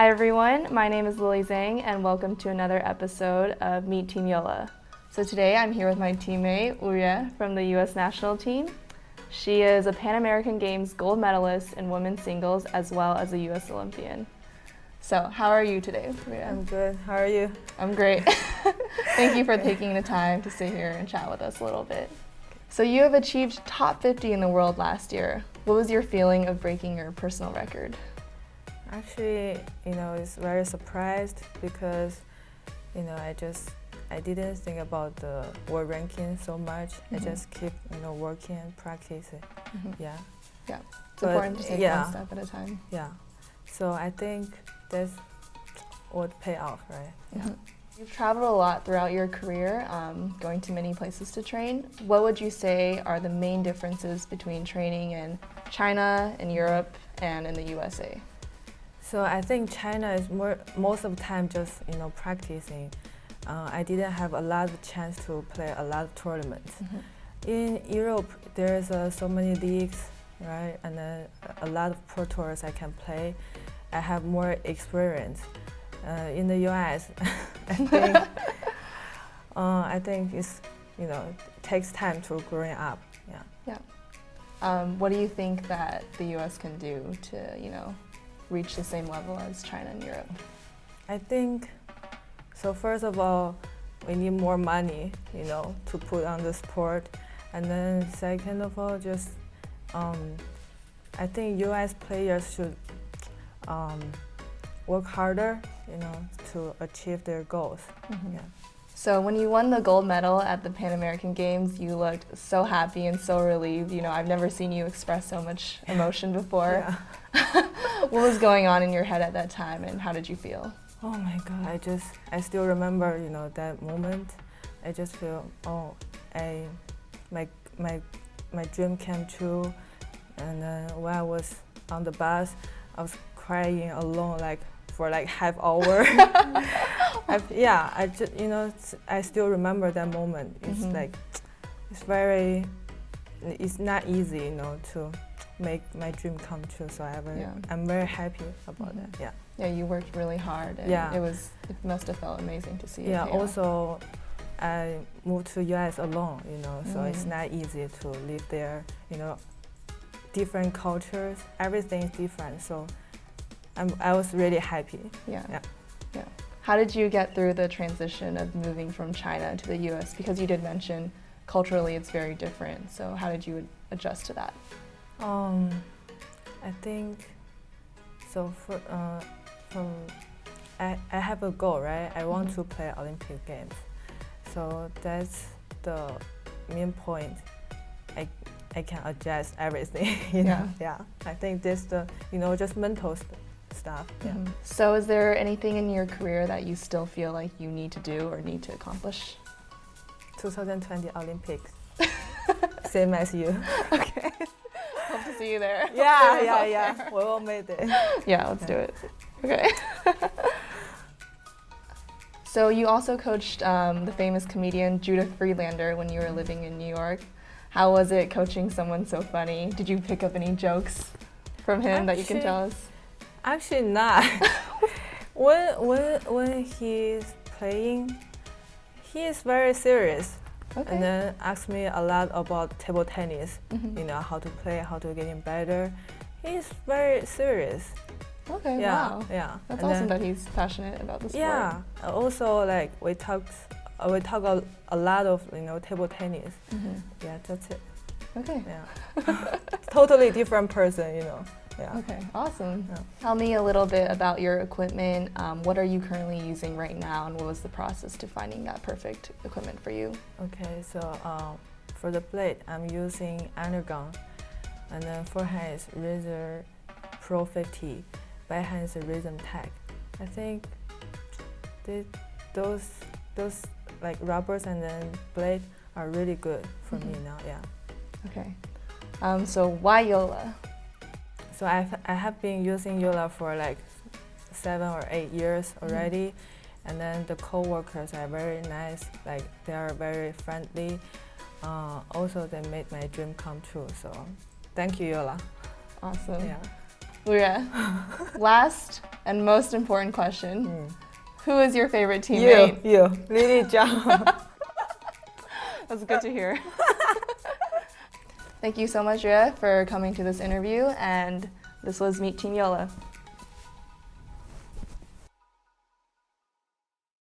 Hi everyone, my name is Lily Zhang and welcome to another episode of Meet Team JOOLA. So today I'm here with my teammate Yue from the US national team. She is a Pan American Games gold medalist in women's singles as well as a US Olympian. So how are you today, Yue? I'm good. How are you? I'm great. Thank you for taking the time to sit here and chat with us a little bit. So you have achieved top 50 in the world last year. What was your feeling of breaking your personal record? Actually, it's very surprised because, I didn't think about the world ranking so much. I just keep, working and practicing. Yeah. Yeah. It's important to take one step at a time. Yeah. So I think that's what pay off, right? Yeah. You've traveled a lot throughout your career, going to many places to train. What would you say are the main differences between training in China, in Europe, and in the USA? So I think China is most of the time just practicing. I didn't have a lot of chance to play a lot of tournaments. In Europe, there's so many leagues, right? And then a lot of pro tours I can play. I have more experience. In the US, I think it's it takes time to growing up. Yeah. Yeah. What do you think that the US can do to reach the same level as China and Europe? I think so. First of all, we need more money, to put on the sport, and then second of all, just I think US players should work harder, to achieve their goals. Yeah. So when you won the gold medal at the Pan American Games, you looked so happy and so relieved. I've never seen you express so much emotion before. Yeah. What was going on in your head at that time, and how did you feel? Oh my God! I still remember, that moment. I just feel, my dream came true. And then when I was on the bus, I was crying alone, for half hour. I still remember that moment. It's it's not easy, to make my dream come true. So I'm very happy about that. Yeah. Yeah, you worked really hard, and it must have felt amazing to see it. Yeah. Also, I moved to US alone, so it's not easy to live there. Different cultures, everything is different. So I was really happy. Yeah. How did you get through the transition of moving from China to the US? Because you did mention culturally it's very different. So how did you adjust to that? I think so. I have a goal, right? I want to play Olympic Games. So that's the main point. I can adjust everything. Yeah. I think that's the just mental stuff. Yeah. So is there anything in your career that you still feel like you need to do or need to accomplish? 2020 Olympics. Same as you. Okay. Hope to see you there. Yeah. We will make it. Yeah, let's do it. Okay. So you also coached the famous comedian Friedlander when you were living in New York. How was it coaching someone so funny? Did you pick up any jokes from him that you can tell us? Actually not. when he's playing, he is very serious. Okay. And then asks me a lot about table tennis, how to play, how to get better. He's very serious. Okay, yeah, wow. Yeah. That's awesome that he's passionate about the sport. Yeah. Also, we talk a lot of table tennis. Yeah, that's it. Okay. Yeah. Totally different person, Yeah. Okay, awesome. Yeah. Tell me a little bit about your equipment. What are you currently using right now, and what was the process to finding that perfect equipment for you? Okay, so for the blade, I'm using Undergun, and then forehand is Razor Pro 50, backhand is a Rhythm Tech. I think those rubbers and then blade are really good for me now. Yeah. Okay. So why JOOLA? So I have been using JOOLA for 7 or 8 years already, and then the co-workers are very nice. They are very friendly. Also, they made my dream come true. So, thank you, JOOLA. Awesome. Yeah. Yue, last and most important question. Who is your favorite You, teammate? really Zhang. That's good to hear. Thank you so much, Yue, for coming to this interview, and this was Meet Team JOOLA.